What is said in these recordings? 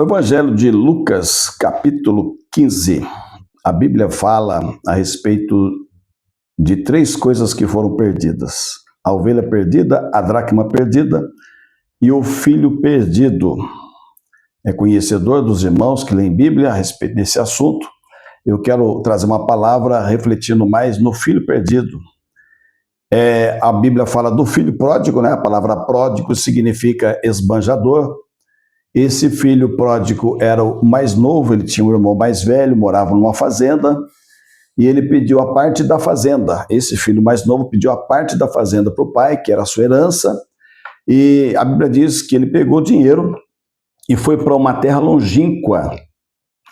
O Evangelho de Lucas, capítulo 15, a Bíblia fala a respeito de três coisas que foram perdidas: a ovelha perdida, a dracma perdida e o filho perdido. É conhecedor dos irmãos que leem Bíblia a respeito desse assunto. Eu quero trazer uma palavra refletindo mais no filho perdido. A Bíblia fala do filho pródigo, né? A palavra pródigo significa esbanjador. Esse filho pródigo era o mais novo, ele tinha um irmão mais velho, morava numa fazenda, e ele pediu a parte da fazenda. Esse filho mais novo pediu a parte da fazenda para o pai, que era a sua herança, e a Bíblia diz que ele pegou o dinheiro e foi para uma terra longínqua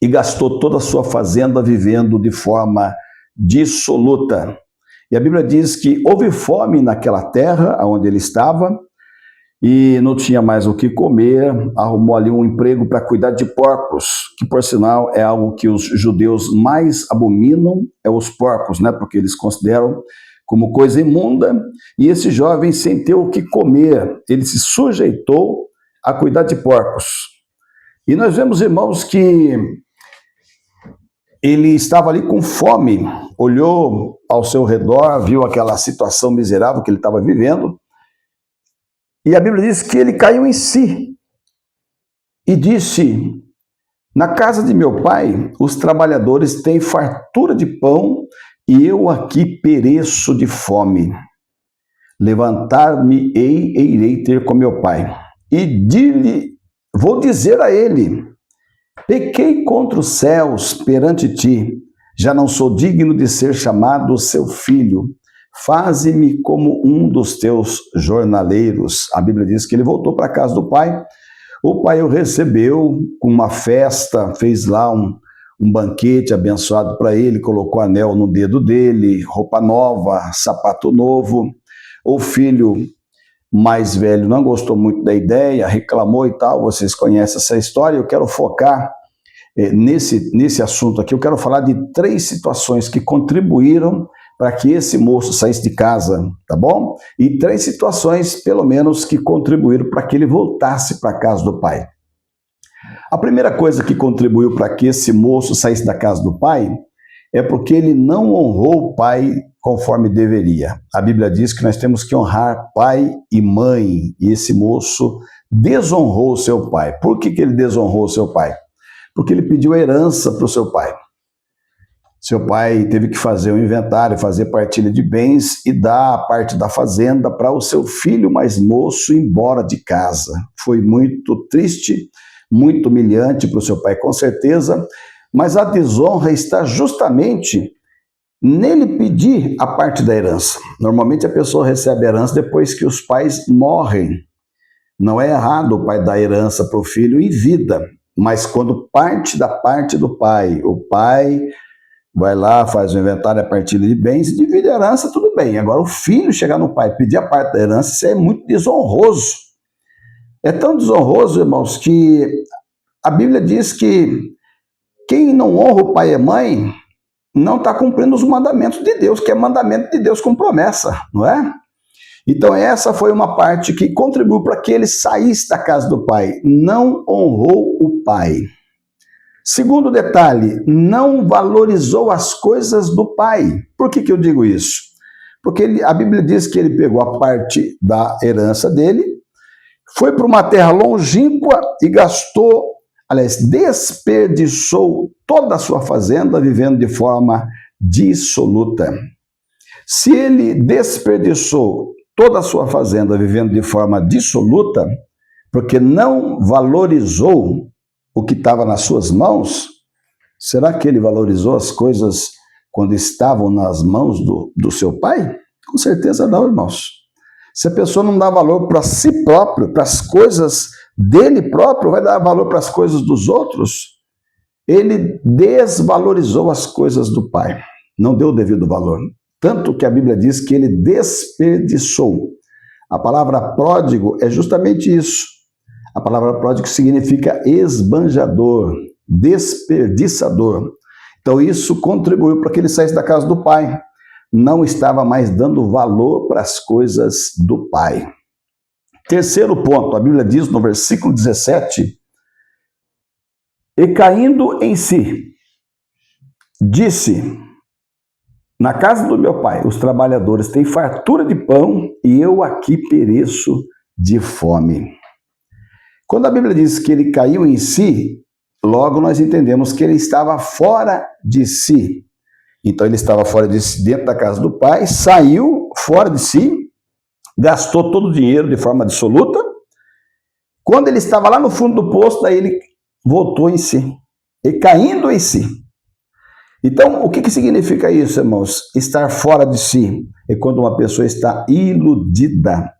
e gastou toda a sua fazenda vivendo de forma dissoluta. E a Bíblia diz que houve fome naquela terra onde ele estava, e não tinha mais o que comer, arrumou ali um emprego para cuidar de porcos, que por sinal é algo que os judeus mais abominam, é os porcos, né? Porque eles consideram como coisa imunda, e esse jovem, sem ter o que comer, ele se sujeitou a cuidar de porcos. E nós vemos, irmãos, que ele estava ali com fome, olhou ao seu redor, viu aquela situação miserável que ele estava vivendo, e a Bíblia diz que ele caiu em si e disse: na casa de meu pai, os trabalhadores têm fartura de pão e eu aqui pereço de fome. Levantar-me-ei e irei ter com meu pai. E vou dizer a ele: pequei contra os céus perante ti, já não sou digno de ser chamado seu filho. Faze-me como um dos teus jornaleiros. A Bíblia diz que ele voltou para a casa do pai. O pai o recebeu com uma festa, fez lá um banquete abençoado para ele, colocou anel no dedo dele, roupa nova, sapato novo. O filho mais velho não gostou muito da ideia, reclamou e tal. Vocês conhecem essa história. Eu quero focar nesse assunto aqui. Eu quero falar de três situações que contribuíram para que esse moço saísse de casa, tá bom? E três situações, pelo menos, que contribuíram para que ele voltasse para a casa do pai. A primeira coisa que contribuiu para que esse moço saísse da casa do pai é porque ele não honrou o pai conforme deveria. A Bíblia diz que nós temos que honrar pai e mãe, e esse moço desonrou o seu pai. Por que ele desonrou o seu pai? Porque ele pediu a herança para o seu pai. Seu pai teve que fazer um inventário, fazer partilha de bens e dar a parte da fazenda para o seu filho mais moço ir embora de casa. Foi muito triste, muito humilhante para o seu pai, com certeza, mas a desonra está justamente nele pedir a parte da herança. Normalmente a pessoa recebe a herança depois que os pais morrem. Não é errado o pai dar herança para o filho em vida, mas quando parte da parte do pai, o pai vai lá, faz o inventário, a partilha de bens e divide a herança, tudo bem. Agora, o filho chegar no pai e pedir a parte da herança, isso é muito desonroso. É tão desonroso, irmãos, que a Bíblia diz que quem não honra o pai e a mãe não está cumprindo os mandamentos de Deus, que é mandamento de Deus com promessa, não é? Então, essa foi uma parte que contribuiu para que ele saísse da casa do pai. Não honrou o pai. Segundo detalhe, não valorizou as coisas do pai. Por que eu digo isso? Porque a Bíblia diz que ele pegou a parte da herança dele, foi para uma terra longínqua e desperdiçou toda a sua fazenda vivendo de forma dissoluta. Se ele desperdiçou toda a sua fazenda vivendo de forma dissoluta, porque não valorizou o que estava nas suas mãos, será que ele valorizou as coisas quando estavam nas mãos do seu pai? Com certeza não, irmãos. Se a pessoa não dá valor para si próprio, para as coisas dele próprio, vai dar valor para as coisas dos outros? Ele desvalorizou as coisas do pai, não deu o devido valor. Tanto que a Bíblia diz que ele desperdiçou. A palavra pródigo é justamente isso. A palavra pródigo significa esbanjador, desperdiçador. Então isso contribuiu para que ele saísse da casa do pai. Não estava mais dando valor para as coisas do pai. Terceiro ponto, a Bíblia diz no versículo 17 E caindo em si, disse: na casa do meu pai, os trabalhadores têm fartura de pão e eu aqui pereço de fome. Quando a Bíblia diz que ele caiu em si, logo nós entendemos que ele estava fora de si. Então ele estava fora de si, dentro da casa do pai, saiu fora de si, gastou todo o dinheiro de forma absoluta. Quando ele estava lá no fundo do poço, daí ele voltou em si, e caindo em si. Então, o que significa isso, irmãos? Estar fora de si é quando uma pessoa está iludida.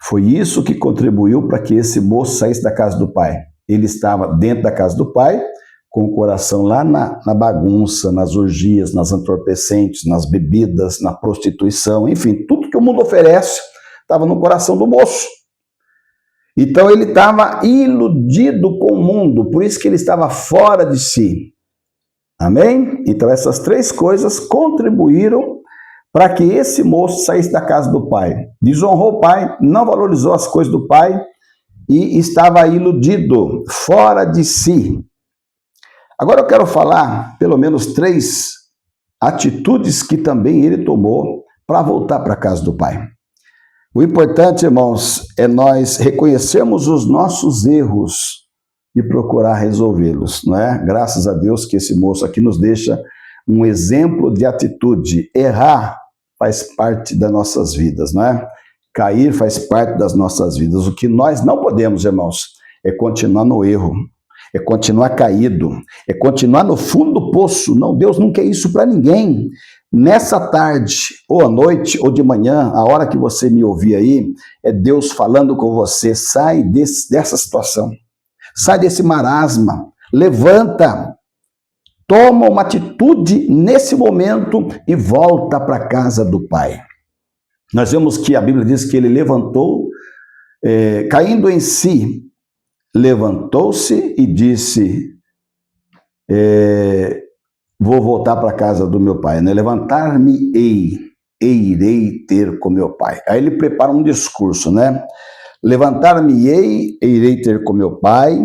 Foi isso que contribuiu para que esse moço saísse da casa do pai. Ele estava dentro da casa do pai, com o coração lá na bagunça, nas orgias, nas entorpecentes, nas bebidas, na prostituição, enfim, tudo que o mundo oferece estava no coração do moço. Então ele estava iludido com o mundo, por isso que ele estava fora de si. Amém? Então essas três coisas contribuíram para que esse moço saísse da casa do pai. Desonrou o pai, não valorizou as coisas do pai e estava iludido, fora de si. Agora eu quero falar pelo menos 3 atitudes que também ele tomou para voltar para a casa do pai. O importante, irmãos, é nós reconhecermos os nossos erros e procurar resolvê-los, não é? Graças a Deus que esse moço aqui nos deixa um exemplo de atitude. Errar faz parte das nossas vidas, não é? Cair faz parte das nossas vidas. O que nós não podemos, irmãos, é continuar no erro, é continuar caído, é continuar no fundo do poço. Não, Deus não quer isso para ninguém. Nessa tarde, ou à noite, ou de manhã, a hora que você me ouvir aí, é Deus falando com você. Sai dessa situação. Sai desse marasma, levanta, toma uma atitude nesse momento e volta para a casa do Pai. Nós vemos que a Bíblia diz que ele levantou, caindo em si, levantou-se e disse, vou voltar para a casa do meu pai, né? Levantar-me-ei, e irei ter com meu pai. Aí ele prepara um discurso, né? Levantar-me-ei, e irei ter com meu pai,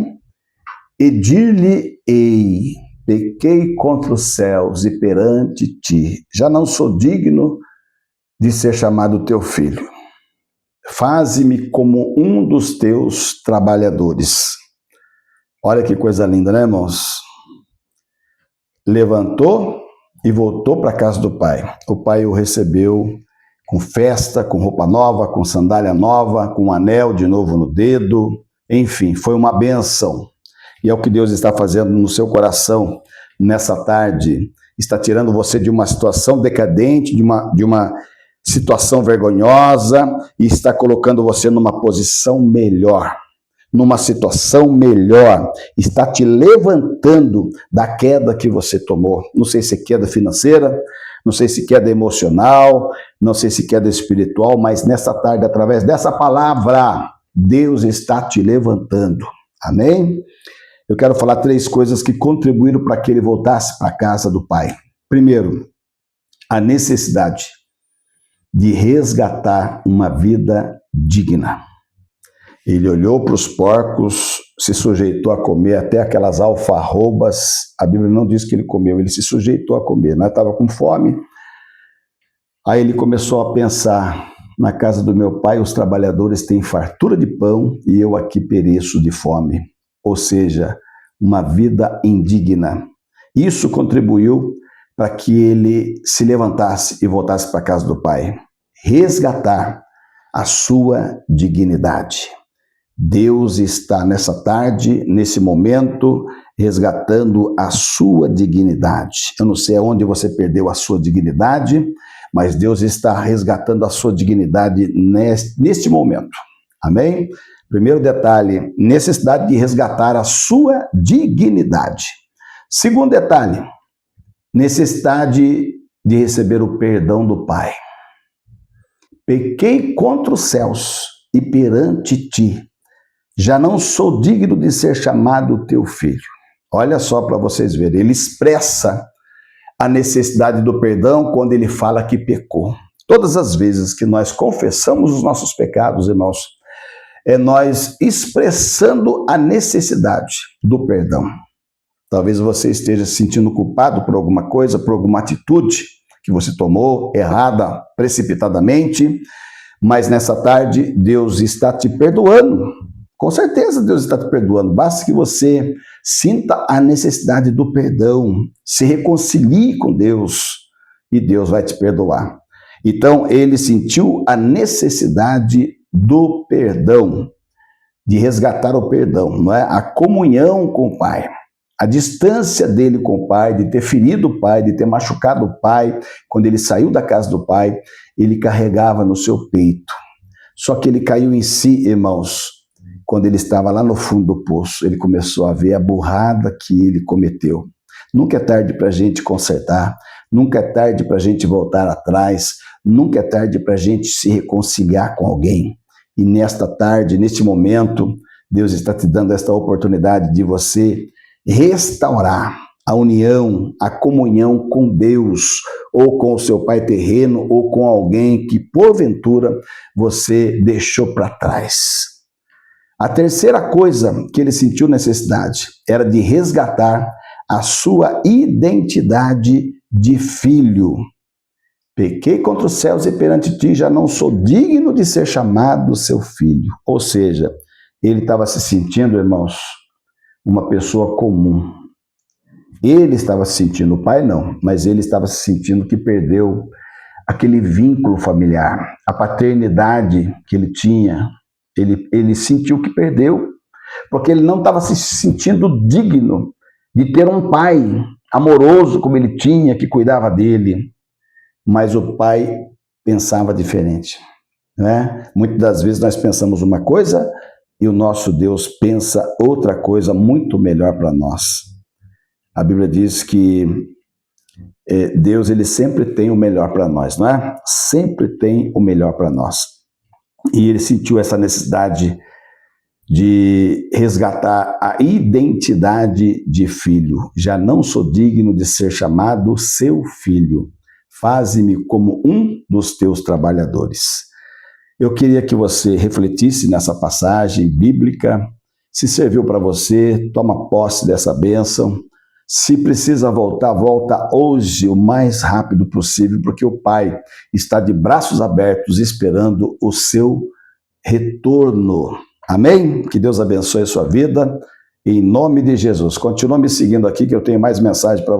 e dir-lhe-ei, pequei contra os céus e perante ti, já não sou digno de ser chamado teu filho. Faze-me como um dos teus trabalhadores. Olha que coisa linda, né, irmãos? Levantou e voltou para a casa do pai. O pai o recebeu com festa, com roupa nova, com sandália nova, com um anel de novo no dedo. Enfim, foi uma bênção. E é o que Deus está fazendo no seu coração nessa tarde. Está tirando você de uma situação decadente, de uma situação vergonhosa, e está colocando você numa posição melhor, numa situação melhor. Está te levantando da queda que você tomou. Não sei se é queda financeira, não sei se queda emocional, não sei se queda espiritual, mas nessa tarde, através dessa palavra, Deus está te levantando. Amém? Eu quero falar 3 coisas que contribuíram para que ele voltasse para a casa do Pai. Primeiro, a necessidade de resgatar uma vida digna. Ele olhou para os porcos, se sujeitou a comer até aquelas alfarrobas. A Bíblia não diz que ele comeu, ele se sujeitou a comer, né? Estava com fome. Aí ele começou a pensar, na casa do meu pai os trabalhadores têm fartura de pão e eu aqui pereço de fome. Ou seja, uma vida indigna. Isso contribuiu para que ele se levantasse e voltasse para a casa do pai. Resgatar a sua dignidade. Deus está nessa tarde, nesse momento, resgatando a sua dignidade. Eu não sei aonde você perdeu a sua dignidade, mas Deus está resgatando a sua dignidade neste momento. Amém? Primeiro detalhe, necessidade de resgatar a sua dignidade. Segundo detalhe, necessidade de receber o perdão do Pai. Pequei contra os céus e perante ti, já não sou digno de ser chamado teu filho. Olha só para vocês verem, ele expressa a necessidade do perdão quando ele fala que pecou. Todas as vezes que nós confessamos os nossos pecados, irmãos, é nós expressando a necessidade do perdão. Talvez você esteja se sentindo culpado por alguma coisa, por alguma atitude que você tomou errada, precipitadamente, mas nessa tarde Deus está te perdoando. Com certeza Deus está te perdoando. Basta que você sinta a necessidade do perdão, se reconcilie com Deus e Deus vai te perdoar. Então ele sentiu a necessidade do perdão, de resgatar o perdão, não é? A comunhão com o Pai. A distância dele com o pai, de ter ferido o pai, de ter machucado o pai, quando ele saiu da casa do pai, ele carregava no seu peito. Só que ele caiu em si, irmãos, quando ele estava lá no fundo do poço. Ele começou a ver a burrada que ele cometeu. Nunca é tarde para a gente consertar, nunca é tarde para a gente voltar atrás, nunca é tarde para a gente se reconciliar com alguém. E nesta tarde, neste momento, Deus está te dando esta oportunidade de você restaurar a união, a comunhão com Deus, ou com o seu pai terreno, ou com alguém que porventura você deixou para trás. A terceira coisa que ele sentiu necessidade era de resgatar a sua identidade de filho. Pequei contra os céus e perante ti já não sou digno de ser chamado seu filho. Ou seja, ele estava se sentindo, irmãos, uma pessoa comum. Ele estava se sentindo, o pai não, mas ele estava se sentindo que perdeu aquele vínculo familiar, a paternidade que ele tinha. Ele sentiu que perdeu, porque ele não estava se sentindo digno de ter um pai amoroso como ele tinha, que cuidava dele. Mas o pai pensava diferente, né? Muitas das vezes nós pensamos uma coisa e o nosso Deus pensa outra coisa muito melhor para nós. A Bíblia diz que Deus ele sempre tem o melhor para nós, não é? Sempre tem o melhor para nós. E ele sentiu essa necessidade de resgatar a identidade de filho. Já não sou digno de ser chamado seu filho. Faze-me como um dos teus trabalhadores. Eu queria que você refletisse nessa passagem bíblica. Se serviu para você, toma posse dessa bênção. Se precisa voltar, volta hoje o mais rápido possível, porque o Pai está de braços abertos esperando o seu retorno. Amém? Que Deus abençoe a sua vida, em nome de Jesus. Continua me seguindo aqui que eu tenho mais mensagem para você.